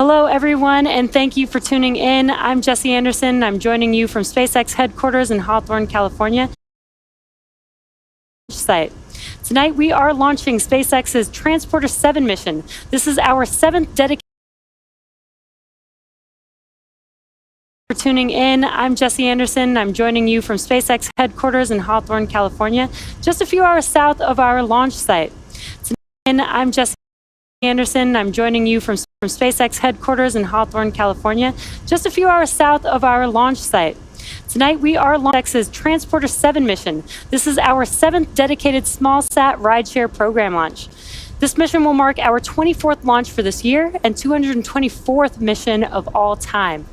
Hello, everyone, and thank you for tuning in. I'm Jesse Anderson. I'm joining you from SpaceX headquarters in Hawthorne, California. Site. Tonight, we are launching SpaceX's Transporter-7 mission. This is our 7th dedicated. For tuning in, I'm Jesse Anderson. I'm joining you from SpaceX headquarters in Hawthorne, California, just a few hours south of our launch site. Tonight, I'm Jesse Anderson. I'm joining you from SpaceX headquarters in Hawthorne, California, just a few hours south of our launch site. Tonight, we are launching SpaceX's Transporter-7 mission. This is our 7th dedicated small sat rideshare program launch. This mission will mark our 24th launch for this year and 224th mission of all time.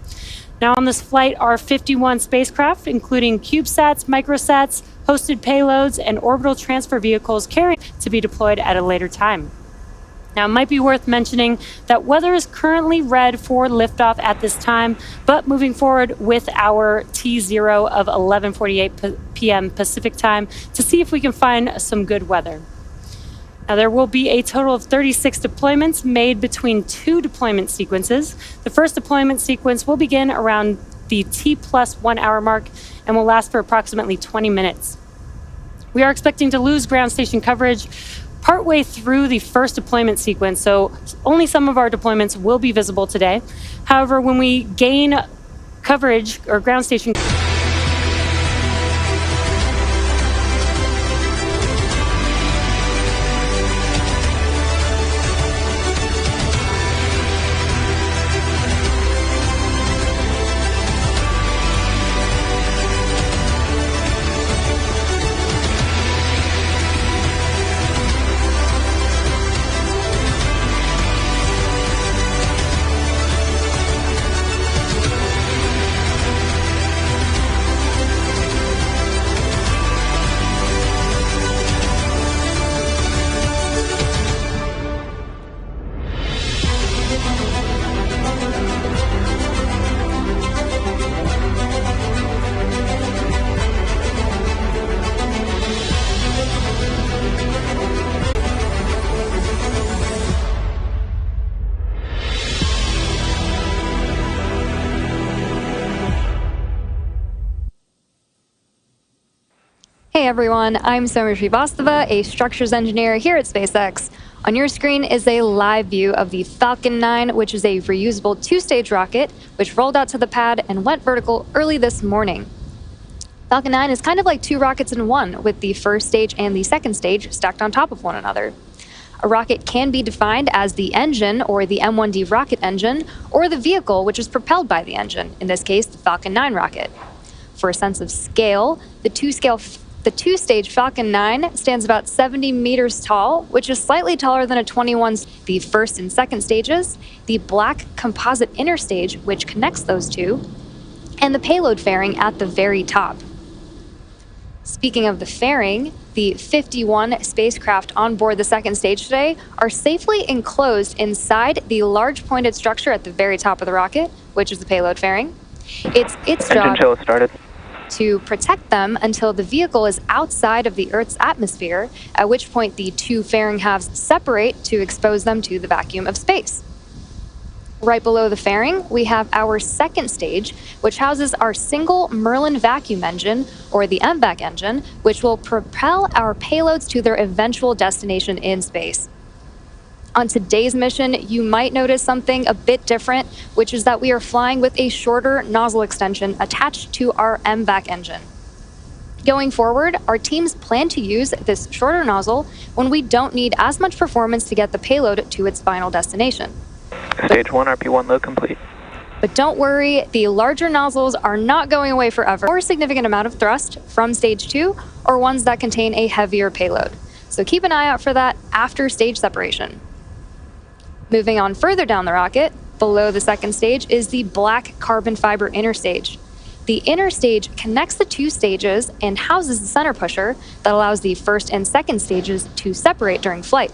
Now on this flight are 51 spacecraft, including CubeSats, microsats, hosted payloads, and orbital transfer vehicles carrying to be deployed at a later time. Now, it might be worth mentioning that weather is currently red for liftoff at this time, but moving forward with our T0 of 11:48 p.m. Pacific time to see if we can find some good weather. Now, there will be a total of 36 deployments made between 2 deployment sequences. The first deployment sequence will begin around the T+1 hour mark and will last for approximately 20 minutes. We are expecting to lose ground station coverage partway through the first deployment sequence, so only some of our deployments will be visible today. However, when we gain coverage or ground station Hey everyone, I'm Somer Srivastava, a structures engineer here at SpaceX. On your screen is a live view of the Falcon 9, which is a reusable 2-stage rocket, which rolled out to the pad and went vertical early this morning. Falcon 9 is kind of like 2 rockets in one, with the first stage and the second stage stacked on top of one another. A rocket can be defined as the engine, or the M1D rocket engine, or the vehicle which is propelled by the engine, in this case, the Falcon 9 rocket. For a sense of scale, the two-stage Falcon 9 stands about 70 meters tall, which is slightly taller than a 21. The first and second stages, the black composite inner stage, which connects those two, and the payload fairing at the very top. Speaking of the fairing, the 51 spacecraft on board the second stage today are safely enclosed inside the large pointed structure at the very top of the rocket, which is the payload fairing. Its job to protect them until the vehicle is outside of the Earth's atmosphere, at which point the 2 fairing halves separate to expose them to the vacuum of space. Right below the fairing, we have our second stage, which houses our single Merlin vacuum engine, or the MVAC engine, which will propel our payloads to their eventual destination in space. On today's mission, you might notice something a bit different, which is that we are flying with a shorter nozzle extension attached to our MVAC engine. Going forward, our teams plan to use this shorter nozzle when we don't need as much performance to get the payload to its final destination. Stage 1, RP1 load complete. But don't worry, the larger nozzles are not going away forever, or a significant amount of thrust from stage 2, or ones that contain a heavier payload. So keep an eye out for that after stage separation. Moving on further down the rocket, below the second stage is the black carbon fiber inner stage. The inner stage connects the 2 stages and houses the center pusher that allows the first and second stages to separate during flight.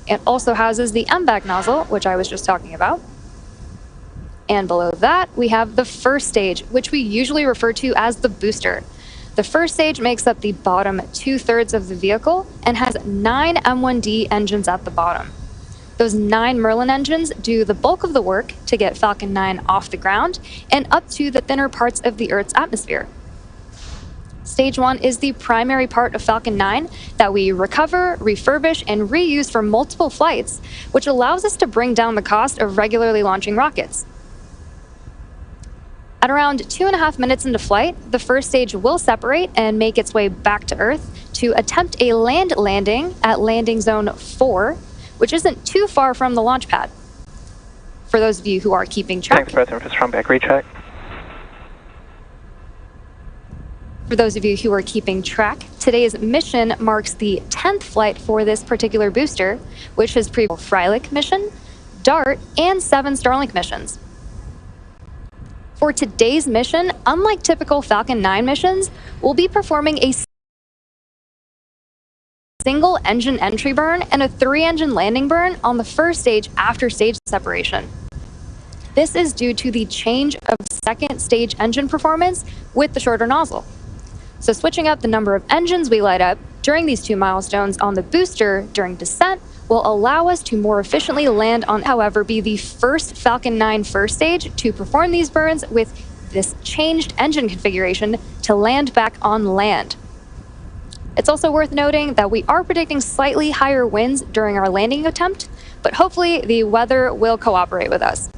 It also houses the MVAC nozzle, which I was just talking about. And below that, we have the first stage, which we usually refer to as the booster. The first stage makes up the bottom 2/3 of the vehicle and has 9 M1D engines at the bottom. Those 9 Merlin engines do the bulk of the work to get Falcon 9 off the ground and up to the thinner parts of the Earth's atmosphere. Stage 1 is the primary part of Falcon 9 that we recover, refurbish, and reuse for multiple flights, which allows us to bring down the cost of regularly launching rockets. At around 2.5 minutes into flight, the first stage will separate and make its way back to Earth to attempt a land landing at landing zone 4, which isn't too far from the launch pad. For those of you who are keeping track... Thanks, President, for strong back recheck. For those of you who are keeping track, today's mission marks the 10th flight for this particular booster, which has previous Freilich mission, DART, and 7 Starlink missions. For today's mission, unlike typical Falcon 9 missions, we'll be performing a single engine entry burn and a 3-engine landing burn on the first stage after stage separation. This is due to the change of second stage engine performance with the shorter nozzle. So switching up the number of engines we light up during these 2 milestones on the booster during descent will allow us to more efficiently land on, however, be the first Falcon 9 first stage to perform these burns with this changed engine configuration to land back on land. It's also worth noting that we are predicting slightly higher winds during our landing attempt, but hopefully the weather will cooperate with us.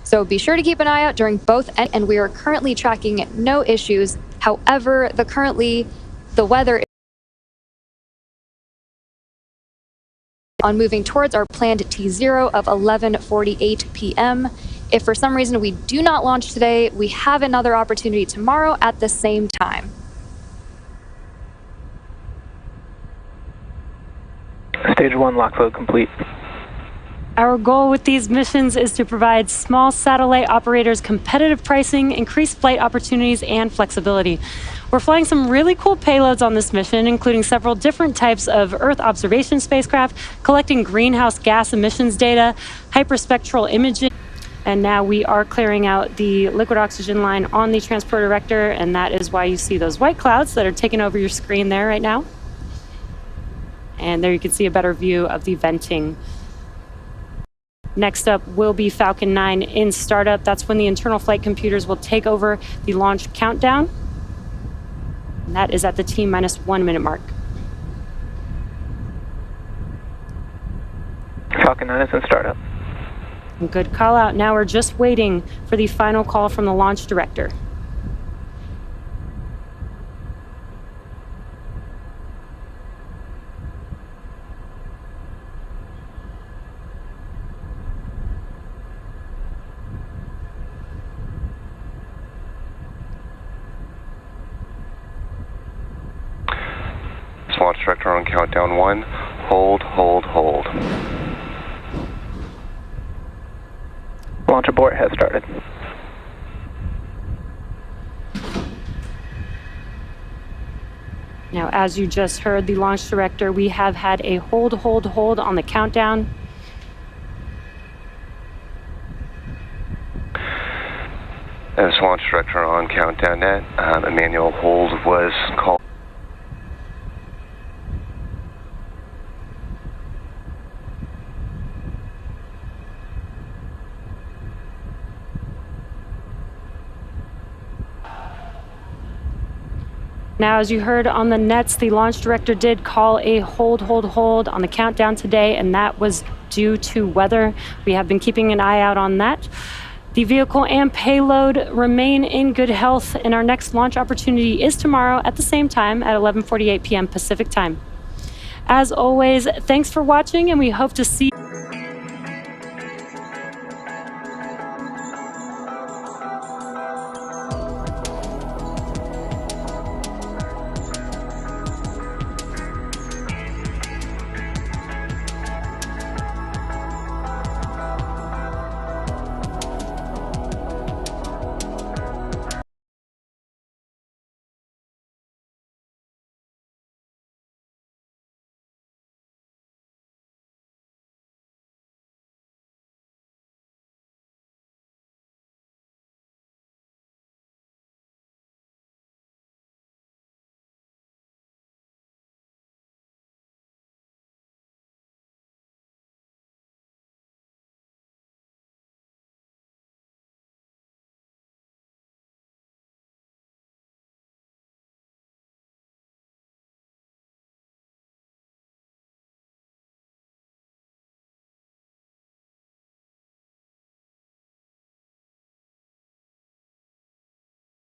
So be sure to keep an eye out during both, and we are currently tracking no issues. However, the weather on moving towards our planned T0 of 11:48 p.m. If for some reason we do not launch today, we have another opportunity tomorrow at the same time. Stage 1 lock load complete. Our goal with these missions is to provide small satellite operators competitive pricing, increased flight opportunities, and flexibility. We're flying some really cool payloads on this mission, including several different types of Earth observation spacecraft, collecting greenhouse gas emissions data, hyperspectral imaging, and now we are clearing out the liquid oxygen line on the transporter vector, and that is why you see those white clouds that are taking over your screen there right now. And there you can see a better view of the venting. Next up will be Falcon 9 in startup. That's when the internal flight computers will take over the launch countdown. And that is at the T-1 minute mark. Falcon 9 is in startup. Good call out. Now we're just waiting for the final call from the launch director. Launch director on countdown 1. Hold, hold, hold. Launch abort has started. Now, as you just heard the launch director, we have had a hold, hold, hold on the countdown. As launch director on countdown net, a manual hold was called. Now, as you heard on the nets, the launch director did call a hold, hold, hold on the countdown today, and that was due to weather. We have been keeping an eye out on that. The vehicle and payload remain in good health, and our next launch opportunity is tomorrow at the same time at 11:48 p.m. Pacific time. As always, thanks for watching, and we hope to see you